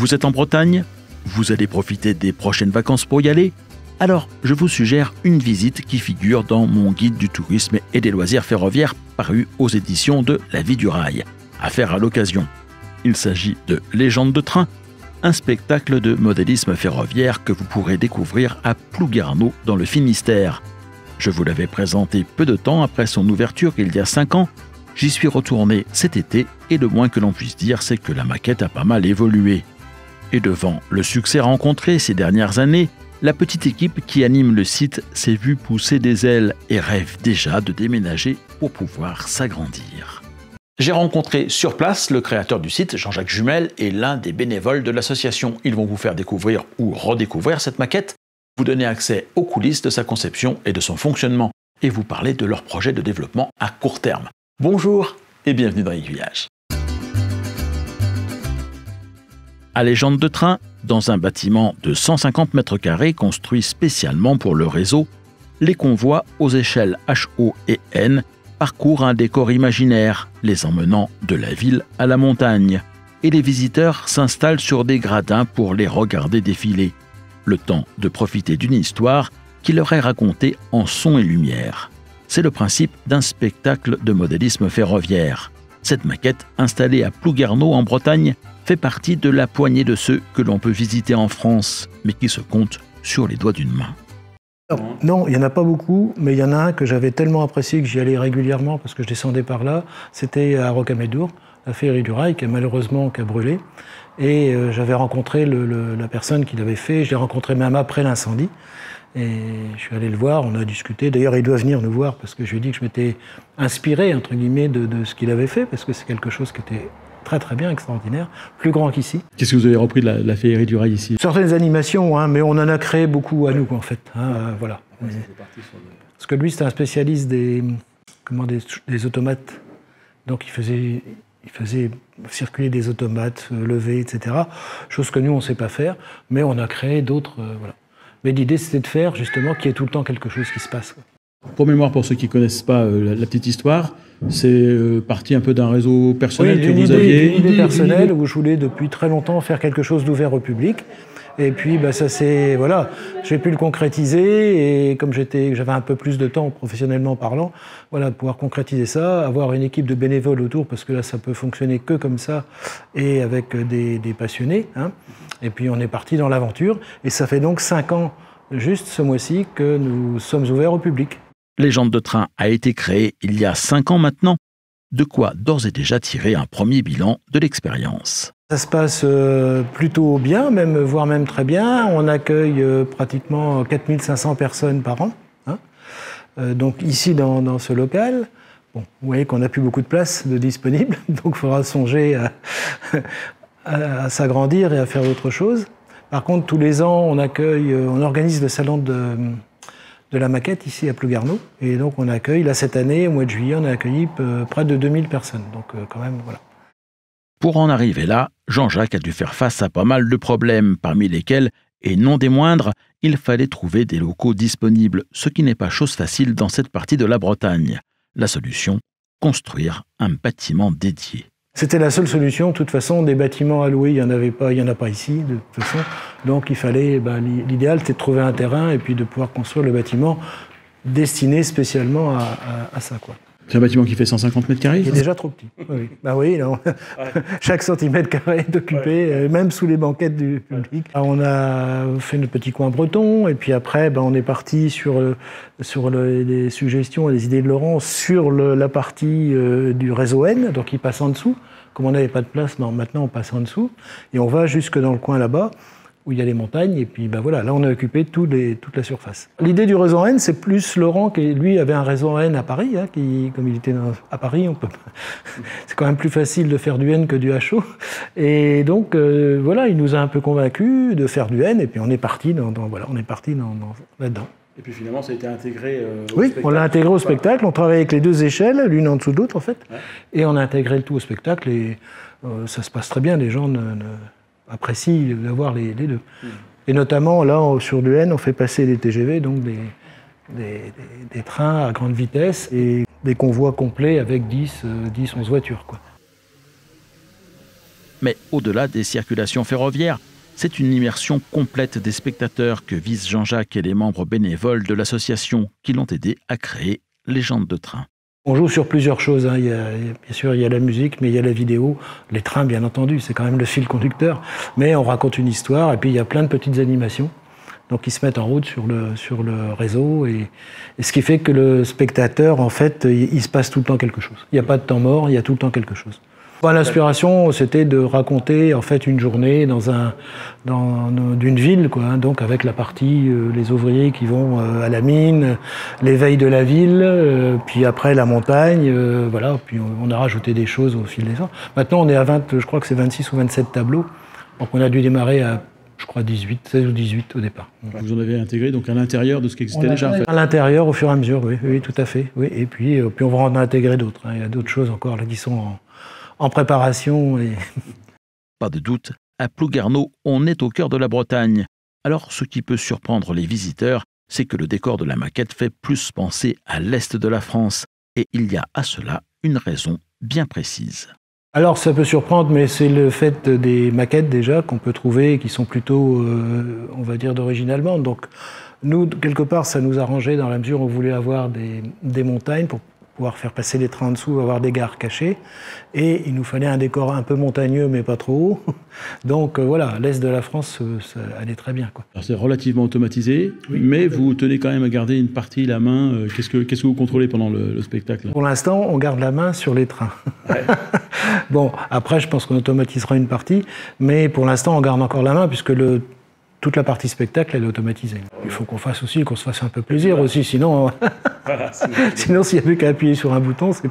Vous êtes en Bretagne? Vous allez profiter des prochaines vacances pour y aller? Alors, je vous suggère une visite qui figure dans mon guide du tourisme et des loisirs ferroviaires paru aux éditions de La Vie du Rail. À faire à l'occasion. Il s'agit de Légendes de train, un spectacle de modélisme ferroviaire que vous pourrez découvrir à Plouguerneau dans le Finistère. Je vous l'avais présenté peu de temps après son ouverture il y a 5 ans. J'y suis retourné cet été et le moins que l'on puisse dire, c'est que la maquette a pas mal évolué. Et devant le succès rencontré ces dernières années, la petite équipe qui anime le site s'est vue pousser des ailes et rêve déjà de déménager pour pouvoir s'agrandir. J'ai rencontré sur place le créateur du site, Jean-Jacques Jumel, et l'un des bénévoles de l'association. Ils vont vous faire découvrir ou redécouvrir cette maquette, vous donner accès aux coulisses de sa conception et de son fonctionnement, et vous parler de leur projet de développement à court terme. Bonjour et bienvenue dans Aiguillage. À Légendes de train, dans un bâtiment de 150 mètres carrés construit spécialement pour le réseau, les convois aux échelles HO et N parcourent un décor imaginaire, les emmenant de la ville à la montagne, et les visiteurs s'installent sur des gradins pour les regarder défiler, le temps de profiter d'une histoire qui leur est racontée en son et lumière. C'est le principe d'un spectacle de modélisme ferroviaire. Cette maquette, installée à Plouguerneau en Bretagne, fait partie de la poignée de ceux que l'on peut visiter en France, mais qui se comptent sur les doigts d'une main. Non, il n'y en a pas beaucoup, mais il y en a un que j'avais tellement apprécié que j'y allais régulièrement parce que je descendais par là. C'était à Rocamadour, la féerie du rail, qui a brûlé. Et j'avais rencontré la personne qui l'avait fait. Je l'ai rencontré même après l'incendie. Et je suis allé le voir, on a discuté. D'ailleurs, il doit venir nous voir parce que je lui ai dit que je m'étais inspiré, entre guillemets, de ce qu'il avait fait, parce que c'est quelque chose qui était très très bien, extraordinaire, plus grand qu'ici. Qu'est-ce que vous avez repris de la féerie du rail ici? Certaines animations, hein, mais on en a créé beaucoup à nous, en fait. Hein, voilà. Parce que lui, c'était un spécialiste des automates. Donc il faisait circuler des automates, lever, etc. Chose que nous, on ne sait pas faire, mais on a créé d'autres. Voilà. Mais l'idée, c'était de faire, justement, qu'il y ait tout le temps quelque chose qui se passe. Pour mémoire, pour ceux qui ne connaissent pas la petite histoire, c'est parti un peu d'un réseau personnel que vous aviez. Une idée personnelle où je voulais depuis très longtemps faire quelque chose d'ouvert au public. Et puis ça c'est voilà, j'ai pu le concrétiser et comme j'avais un peu plus de temps professionnellement parlant, voilà, pouvoir concrétiser ça, avoir une équipe de bénévoles autour parce que là ça peut fonctionner que comme ça et avec des passionnés. Hein. Et puis on est parti dans l'aventure et ça fait donc 5 ans juste ce mois-ci que nous sommes ouverts au public. Légendes de train a été créée il y a 5 ans maintenant, de quoi d'ores et déjà tirer un premier bilan de l'expérience. Ça se passe plutôt bien, voire même très bien. On accueille pratiquement 4500 personnes par an. Hein. Donc ici dans ce local, bon, vous voyez qu'on n'a plus beaucoup de place de disponible, donc il faudra songer à s'agrandir et à faire autre chose. Par contre, tous les ans, on organise le salon de la maquette ici à Plouguerneau. Et donc on accueille, là cette année, au mois de juillet, on a accueilli près de 2000 personnes. Donc quand même, voilà. Pour en arriver là, Jean-Jacques a dû faire face à pas mal de problèmes, parmi lesquels, et non des moindres, il fallait trouver des locaux disponibles, ce qui n'est pas chose facile dans cette partie de la Bretagne. La solution, construire un bâtiment dédié. C'était la seule solution. De toute façon, des bâtiments à louer, il n'y en a pas ici, de toute façon. Donc il fallait, l'idéal, c'était de trouver un terrain et puis de pouvoir construire le bâtiment destiné spécialement à ça, quoi. C'est un bâtiment qui fait 150 mètres carrés? Il est déjà trop petit. Oui. Oui, non. Chaque centimètre carré est occupé, même sous les banquettes du public. On a fait notre petit coin breton, et puis après, on est parti sur les suggestions et les idées de Laurent sur la partie du réseau N, donc il passe en dessous. Comme on n'avait pas de place, maintenant on passe en dessous, et on va jusque dans le coin là-bas, où il y a les montagnes, et puis voilà, là on a occupé toute la surface. L'idée du réseau N, c'est plus Laurent qui, lui, avait un réseau N à Paris, hein, comme il était à Paris, c'est quand même plus facile de faire du N que du HO, et donc voilà, il nous a un peu convaincus de faire du N, et puis on est parti là-dedans. Et puis finalement, ça a été intégré au Oui, spectacle. on l'a intégré au spectacle, on travaille avec les 2 échelles, l'une en dessous de l'autre en fait, et on a intégré le tout au spectacle, et ça se passe très bien, les gens apprécient d'avoir les 2. Et notamment, là, sur du N, on fait passer des TGV, donc des trains à grande vitesse, et des convois complets avec 10-11 voitures, quoi. Mais au-delà des circulations ferroviaires, c'est une immersion complète des spectateurs que visent Jean-Jacques et les membres bénévoles de l'association qui l'ont aidé à créer Légendes de train. On joue sur plusieurs choses. Bien sûr, il y a la musique, mais il y a la vidéo. Les trains, bien entendu, c'est quand même le fil conducteur. Mais on raconte une histoire, et puis il y a plein de petites animations. Donc ils se mettent en route sur le réseau. Et ce qui fait que le spectateur, en fait, il se passe tout le temps quelque chose. Il n'y a pas de temps mort, il y a tout le temps quelque chose. L'inspiration, c'était de raconter en fait une journée d'une ville, quoi. Donc avec la partie les ouvriers qui vont à la mine, l'éveil de la ville, puis après la montagne, voilà. Puis on a rajouté des choses au fil des ans. Maintenant, on est à je crois que c'est 26 ou 27 tableaux. Donc on a dû démarrer à, je crois, 16 ou 18 au départ. Vous en avez intégré donc à l'intérieur de ce qui existait déjà en fait. À l'intérieur, au fur et à mesure, oui, tout à fait. Oui. Et puis on va en intégrer d'autres. Il y a d'autres choses encore là qui sont en préparation. Pas de doute, à Plouguerneau, on est au cœur de la Bretagne. Alors, ce qui peut surprendre les visiteurs, c'est que le décor de la maquette fait plus penser à l'est de la France. Et il y a à cela une raison bien précise. Alors, ça peut surprendre, mais c'est le fait des maquettes déjà qu'on peut trouver, qui sont plutôt, on va dire, d'origine allemande. Donc, nous, quelque part, ça nous arrangeait dans la mesure où on voulait avoir des montagnes pour pouvoir faire passer les trains en dessous, avoir des gares cachées. Et il nous fallait un décor un peu montagneux, mais pas trop haut. Donc voilà, l'Est de la France, ça allait très bien, quoi. Alors c'est relativement automatisé, oui, mais vous tenez quand même à garder une partie, la main. Qu'est-ce que vous contrôlez pendant le spectacle? Pour l'instant, on garde la main sur les trains. Ouais. Bon, après, je pense qu'on automatisera une partie, mais pour l'instant, on garde encore la main, puisque toute la partie spectacle, elle est automatisée. Il faut qu'on se fasse un peu plaisir aussi, sinon, sinon s'il n'y avait qu'à appuyer sur un bouton, c'est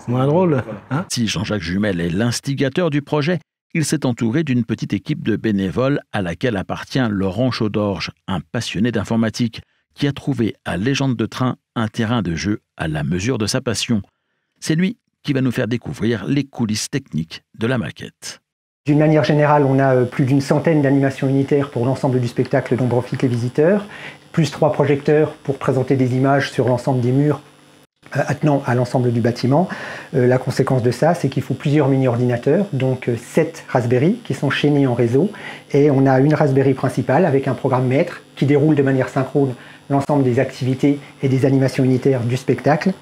moins drôle. Hein? Si Jean-Jacques Jumel est l'instigateur du projet, il s'est entouré d'une petite équipe de bénévoles à laquelle appartient Laurent Chaudorge, un passionné d'informatique, qui a trouvé à Légendes de train un terrain de jeu à la mesure de sa passion. C'est lui qui va nous faire découvrir les coulisses techniques de la maquette. D'une manière générale, on a plus d'une centaine d'animations unitaires pour l'ensemble du spectacle dont profitent les visiteurs, plus 3 projecteurs pour présenter des images sur l'ensemble des murs attenant à l'ensemble du bâtiment. La conséquence de ça, c'est qu'il faut plusieurs mini-ordinateurs, donc 7 Raspberry qui sont chaînés en réseau, et on a une Raspberry principale avec un programme maître qui déroule de manière synchrone l'ensemble des activités et des animations unitaires du spectacle,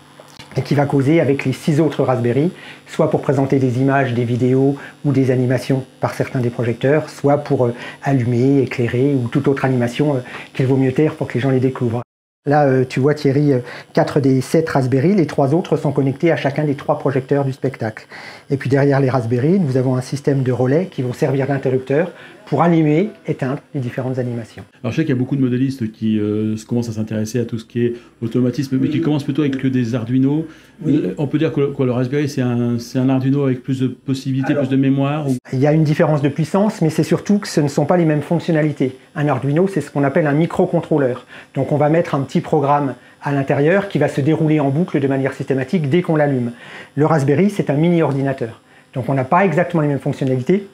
et qui va causer avec les 6 autres Raspberry, soit pour présenter des images, des vidéos ou des animations par certains des projecteurs, soit pour allumer, éclairer ou toute autre animation qu'il vaut mieux taire pour que les gens les découvrent. Là, tu vois Thierry, 4 des 7 Raspberry, les 3 autres sont connectés à chacun des 3 projecteurs du spectacle. Et puis derrière les Raspberry, nous avons un système de relais qui vont servir d'interrupteur pour allumer, éteindre les différentes animations. Alors je sais qu'il y a beaucoup de modélistes qui commencent à s'intéresser à tout ce qui est automatisme, mais qui commencent plutôt avec des Arduino. Oui. On peut dire que le Raspberry, c'est un Arduino avec plus de possibilités, plus de mémoire Il y a une différence de puissance, mais c'est surtout que ce ne sont pas les mêmes fonctionnalités. Un Arduino, c'est ce qu'on appelle un microcontrôleur. Donc on va mettre un petit programme à l'intérieur qui va se dérouler en boucle de manière systématique dès qu'on l'allume. Le Raspberry, c'est un mini-ordinateur. Donc on n'a pas exactement les mêmes fonctionnalités.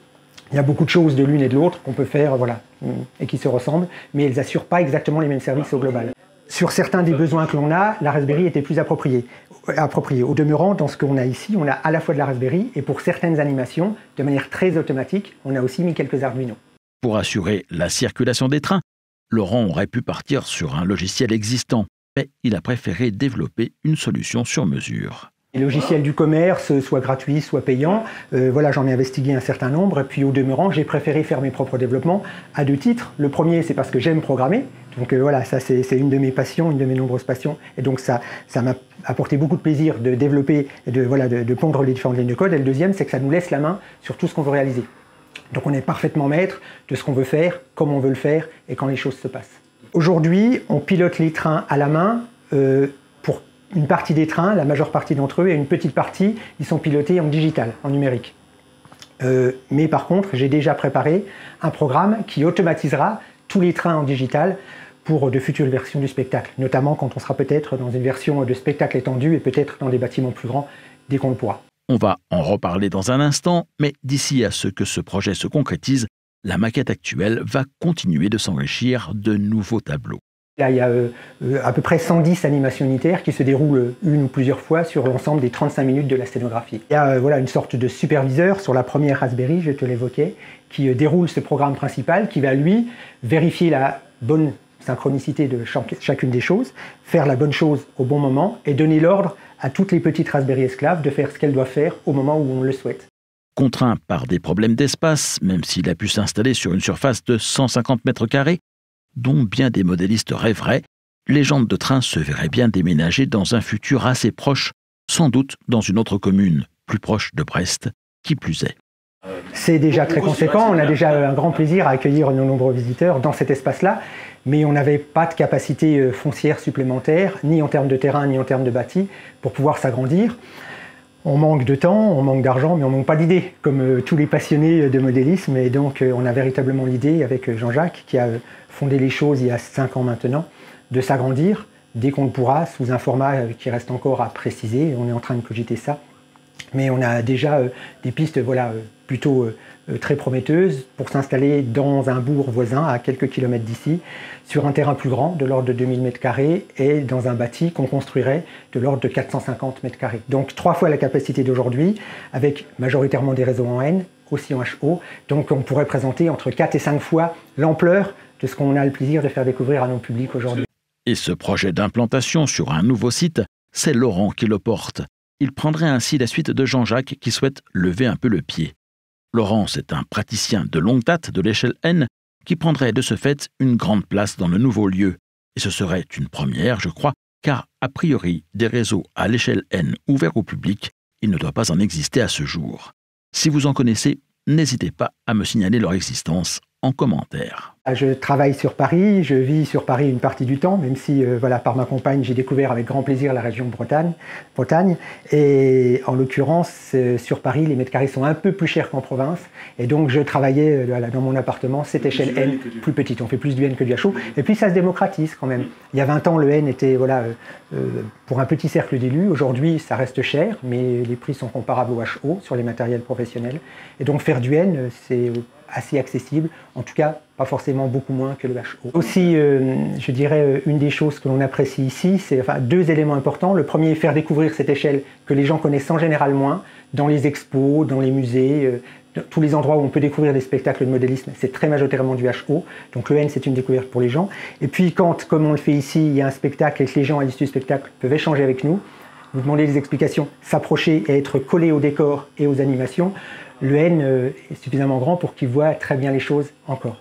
Il y a beaucoup de choses de l'une et de l'autre qu'on peut faire, voilà, et qui se ressemblent, mais elles n'assurent pas exactement les mêmes services au global. Sur certains des besoins que l'on a, la Raspberry était plus appropriée. Au demeurant, dans ce qu'on a ici, on a à la fois de la Raspberry, et pour certaines animations, de manière très automatique, on a aussi mis quelques Arduino. Pour assurer la circulation des trains, Laurent aurait pu partir sur un logiciel existant, mais il a préféré développer une solution sur mesure. Les logiciels du commerce, soit gratuits, soit payants, voilà, j'en ai investigué un certain nombre, et puis au demeurant, j'ai préféré faire mes propres développements à 2 titres. Le premier, c'est parce que j'aime programmer, donc voilà, ça c'est une de mes passions, une de mes nombreuses passions, et donc ça m'a apporté beaucoup de plaisir de développer, de pondre les différentes lignes de code, et le deuxième, c'est que ça nous laisse la main sur tout ce qu'on veut réaliser. Donc on est parfaitement maître de ce qu'on veut faire, comment on veut le faire, et quand les choses se passent. Aujourd'hui, on pilote les trains à la main, pour une partie des trains, la majeure partie d'entre eux, et une petite partie, ils sont pilotés en digital, en numérique. Mais par contre, j'ai déjà préparé un programme qui automatisera tous les trains en digital pour de futures versions du spectacle, notamment quand on sera peut-être dans une version de spectacle étendu et peut-être dans des bâtiments plus grands dès qu'on le pourra. On va en reparler dans un instant, mais d'ici à ce que ce projet se concrétise, la maquette actuelle va continuer de s'enrichir de nouveaux tableaux. Là, il y a à peu près 110 animations unitaires qui se déroulent une ou plusieurs fois sur l'ensemble des 35 minutes de la scénographie. Il y a voilà, une sorte de superviseur sur la première Raspberry, je te l'évoquais, qui déroule ce programme principal, qui va lui vérifier la bonne synchronicité de chacune des choses, faire la bonne chose au bon moment et donner l'ordre à toutes les petites Raspberry esclaves de faire ce qu'elles doivent faire au moment où on le souhaite. Contraint par des problèmes d'espace, même s'il a pu s'installer sur une surface de 150 mètres carrés, dont bien des modélistes rêveraient, Légende de Train se verrait bien déménager dans un futur assez proche, sans doute dans une autre commune, plus proche de Brest, qui plus est. C'est déjà très conséquent, on a déjà un grand plaisir à accueillir nos nombreux visiteurs dans cet espace-là, mais on n'avait pas de capacité foncière supplémentaire, ni en termes de terrain, ni en termes de bâti, pour pouvoir s'agrandir. On manque de temps, on manque d'argent, mais on ne manque pas d'idées, comme tous les passionnés de modélisme. Et donc, on a véritablement l'idée, avec Jean-Jacques, qui a fondé les choses il y a 5 ans maintenant, de s'agrandir dès qu'on le pourra, sous un format qui reste encore à préciser. On est en train de cogiter ça. Mais on a déjà des pistes plutôt très prometteuses pour s'installer dans un bourg voisin, à quelques kilomètres d'ici, sur un terrain plus grand, de l'ordre de 2000 m², et dans un bâti qu'on construirait de l'ordre de 450 m². Donc 3 fois la capacité d'aujourd'hui, avec majoritairement des réseaux en N, aussi en HO. Donc on pourrait présenter entre 4 et 5 fois l'ampleur de ce qu'on a le plaisir de faire découvrir à nos publics aujourd'hui. Et ce projet d'implantation sur un nouveau site, c'est Laurent qui le porte. Il prendrait ainsi la suite de Jean-Jacques qui souhaite lever un peu le pied. Laurent, c'est un praticien de longue date de l'échelle N qui prendrait de ce fait une grande place dans le nouveau lieu. Et ce serait une première, je crois, car a priori, des réseaux à l'échelle N ouverts au public, il ne doit pas en exister à ce jour. Si vous en connaissez, n'hésitez pas à me signaler leur existence en commentaire. Je travaille sur Paris, je vis sur Paris une partie du temps, même si par ma compagne j'ai découvert avec grand plaisir la région Bretagne. Et en l'occurrence, sur Paris, les mètres carrés sont un peu plus chers qu'en province. Et donc je travaillais dans mon appartement, cette échelle N plus petite. On fait plus du N que du HO. Et puis ça se démocratise quand même. Il y a 20 ans, le N était pour un petit cercle d'élus. Aujourd'hui, ça reste cher, mais les prix sont comparables au HO sur les matériels professionnels. Et donc faire du N, c'est assez accessible, en tout cas pas forcément beaucoup moins que le HO. Aussi, je dirais, une des choses que l'on apprécie ici, c'est 2 éléments importants. Le premier, faire découvrir cette échelle que les gens connaissent en général moins, dans les expos, dans les musées, tous les endroits où on peut découvrir des spectacles de modélisme, c'est très majoritairement du HO, donc le N c'est une découverte pour les gens. Et puis quand, comme on le fait ici, il y a un spectacle et que les gens à l'issue du spectacle peuvent échanger avec nous, vous demander des explications, s'approcher et être collé au décor et aux animations, le N est suffisamment grand pour qu'il voit très bien les choses encore.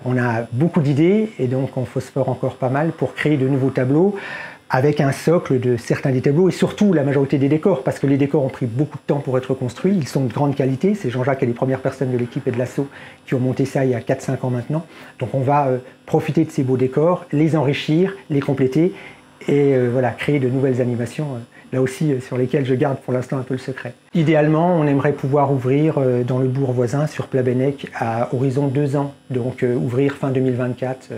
On a beaucoup d'idées et donc on phosphore encore pas mal pour créer de nouveaux tableaux avec un socle de certains des tableaux et surtout la majorité des décors, parce que les décors ont pris beaucoup de temps pour être construits, ils sont de grande qualité, c'est Jean-Jacques et les premières personnes de l'équipe et de l'assaut qui ont monté ça il y a 4-5 ans maintenant. Donc on va profiter de ces beaux décors, les enrichir, les compléter et créer de nouvelles animations, là aussi sur lesquelles je garde pour l'instant un peu le secret. Idéalement, on aimerait pouvoir ouvrir dans le bourg voisin sur Plabennec à horizon 2 ans, donc ouvrir fin 2024,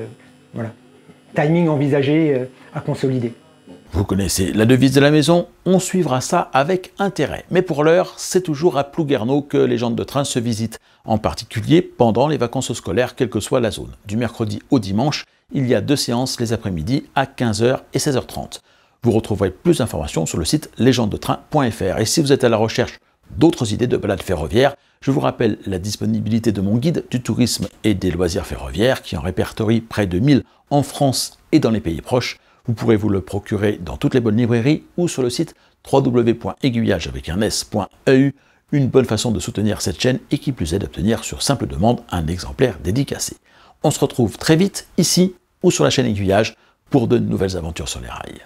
Timing envisagé à consolider. Vous connaissez la devise de la maison, on suivra ça avec intérêt. Mais pour l'heure, c'est toujours à Plouguerneau que Légende de Train se visite, en particulier pendant les vacances scolaires, quelle que soit la zone. Du mercredi au dimanche, il y a 2 séances les après-midi à 15h et 16h30. Vous retrouverez plus d'informations sur le site legendedetrain.fr. Et si vous êtes à la recherche d'autres idées de balades ferroviaires, je vous rappelle la disponibilité de mon guide du tourisme et des loisirs ferroviaires qui en répertorie près de 1000 en France et dans les pays proches. Vous pourrez vous le procurer dans toutes les bonnes librairies ou sur le site www.aiguillage.eu. Une bonne façon de soutenir cette chaîne et qui plus est d'obtenir sur simple demande un exemplaire dédicacé. On se retrouve très vite ici ou sur la chaîne Aiguillage pour de nouvelles aventures sur les rails.